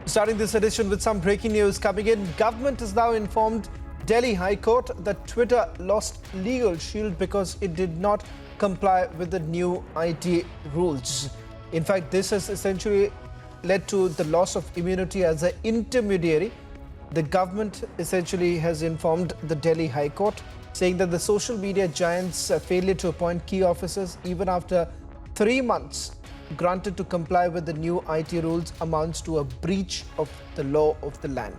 Starting this edition with some breaking news coming in. Government has now informed Delhi High Court that Twitter lost legal shield because it did not comply with the new IT rules. In fact, this has essentially led to the loss of immunity as an intermediary. The government essentially has informed the Delhi High Court, saying that the social media giant's failure to appoint key officers even after 3 months granted to comply with the new IT rules amounts to a breach of the law of the land.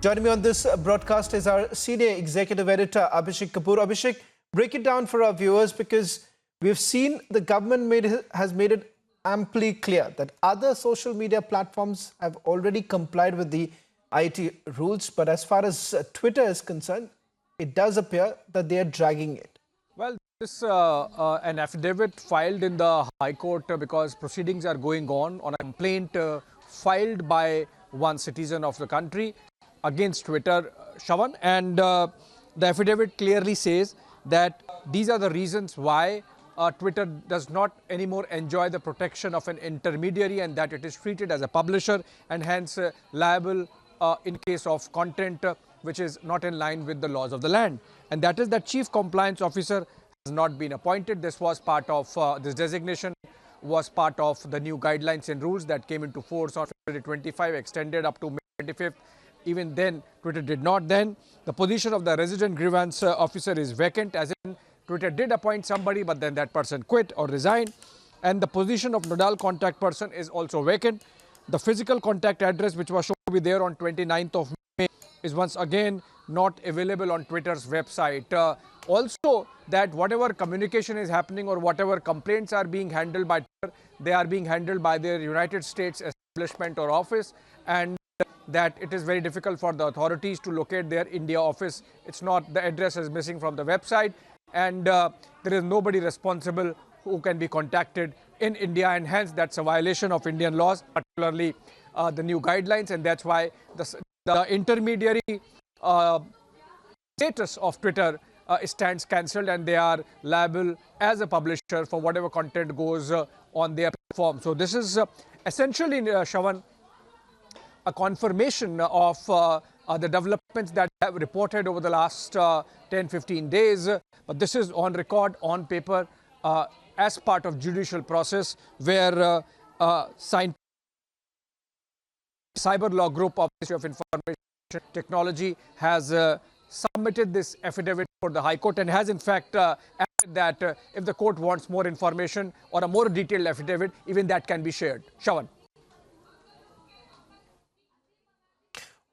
Joining me on this broadcast is our senior executive editor, Abhishek Kapoor. Abhishek, break it down for our viewers, because we've seen the government has made it amply clear that other social media platforms have already complied with the IT rules. But as far as Twitter is concerned, it does appear that they are dragging it. Well, this an affidavit filed in the High Court because proceedings are going on a complaint filed by one citizen of the country against Twitter, Shawan. And the affidavit clearly says that these are the reasons why Twitter does not anymore enjoy the protection of an intermediary, and that it is treated as a publisher and hence liable in case of content which is not in line with the laws of the land. And that is that Chief Compliance Officer has not been appointed. This was part of this designation was part of the new guidelines and rules that came into force on February 25, extended up to May 25th. Even then, Twitter did not then. The position of the resident grievance officer is vacant, as in Twitter did appoint somebody, but then that person quit or resigned. And the position of nodal contact person is also vacant. The physical contact address, which was shown to be there on 29th of May, is once again not available on Twitter's website. Also, that whatever communication is happening or whatever complaints are being handled by Twitter, they are being handled by their United States establishment or office, and that it is very difficult for the authorities to locate their India office. It's not, the address is missing from the website, and there is nobody responsible who can be contacted in India, and hence that's a violation of Indian laws, particularly the new guidelines, and that's why the intermediary status of Twitter stands cancelled, and they are liable as a publisher for whatever content goes on their platform. So this is essentially, Shawan, a confirmation of the developments that have reported over the last 10-15 days. But this is on record, on paper, as part of judicial process, where Cyber Law Group of Ministry of Information Technology has submitted this affidavit for the High Court, and has in fact added that if the court wants more information or a more detailed affidavit, even that can be shared. Shawan.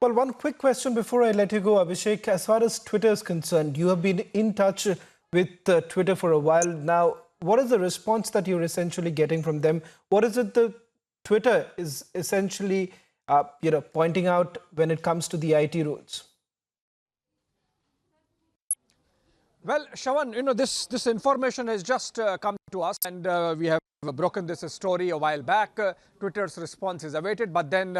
Well, one quick question before I let you go, Abhishek. As far as Twitter is concerned, you have been in touch with Twitter for a while now. What is the response that you're essentially getting from them? What is it that Twitter is essentially pointing out when it comes to the IT rules? Well, Shawan, this information has just come to us, and we have broken this story a while back. Twitter's response is awaited, but then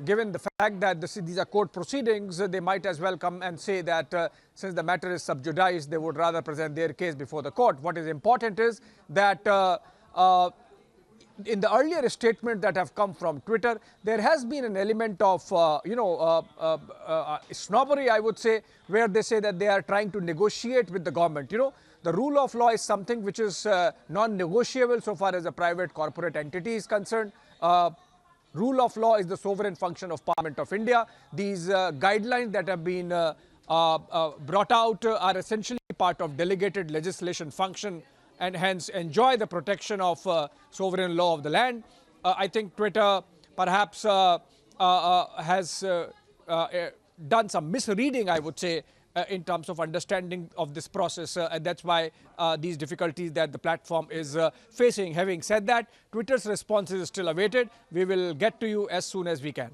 given the fact that these are court proceedings, they might as well come and say that since the matter is sub judice, they would rather present their case before the court. What is important is that in the earlier statement that have come from Twitter, there has been an element of, snobbery, I would say, where they say that they are trying to negotiate with the government. The rule of law is something which is non-negotiable so far as a private corporate entity is concerned. Rule of law is the sovereign function of Parliament of India. These guidelines that have been brought out are essentially part of delegated legislation function, and hence enjoy the protection of sovereign law of the land. I think Twitter perhaps has done some misreading, I would say, in terms of understanding of this process, and that's why these difficulties that the platform is facing. Having said that, Twitter's response is still awaited. We will get to you as soon as we can.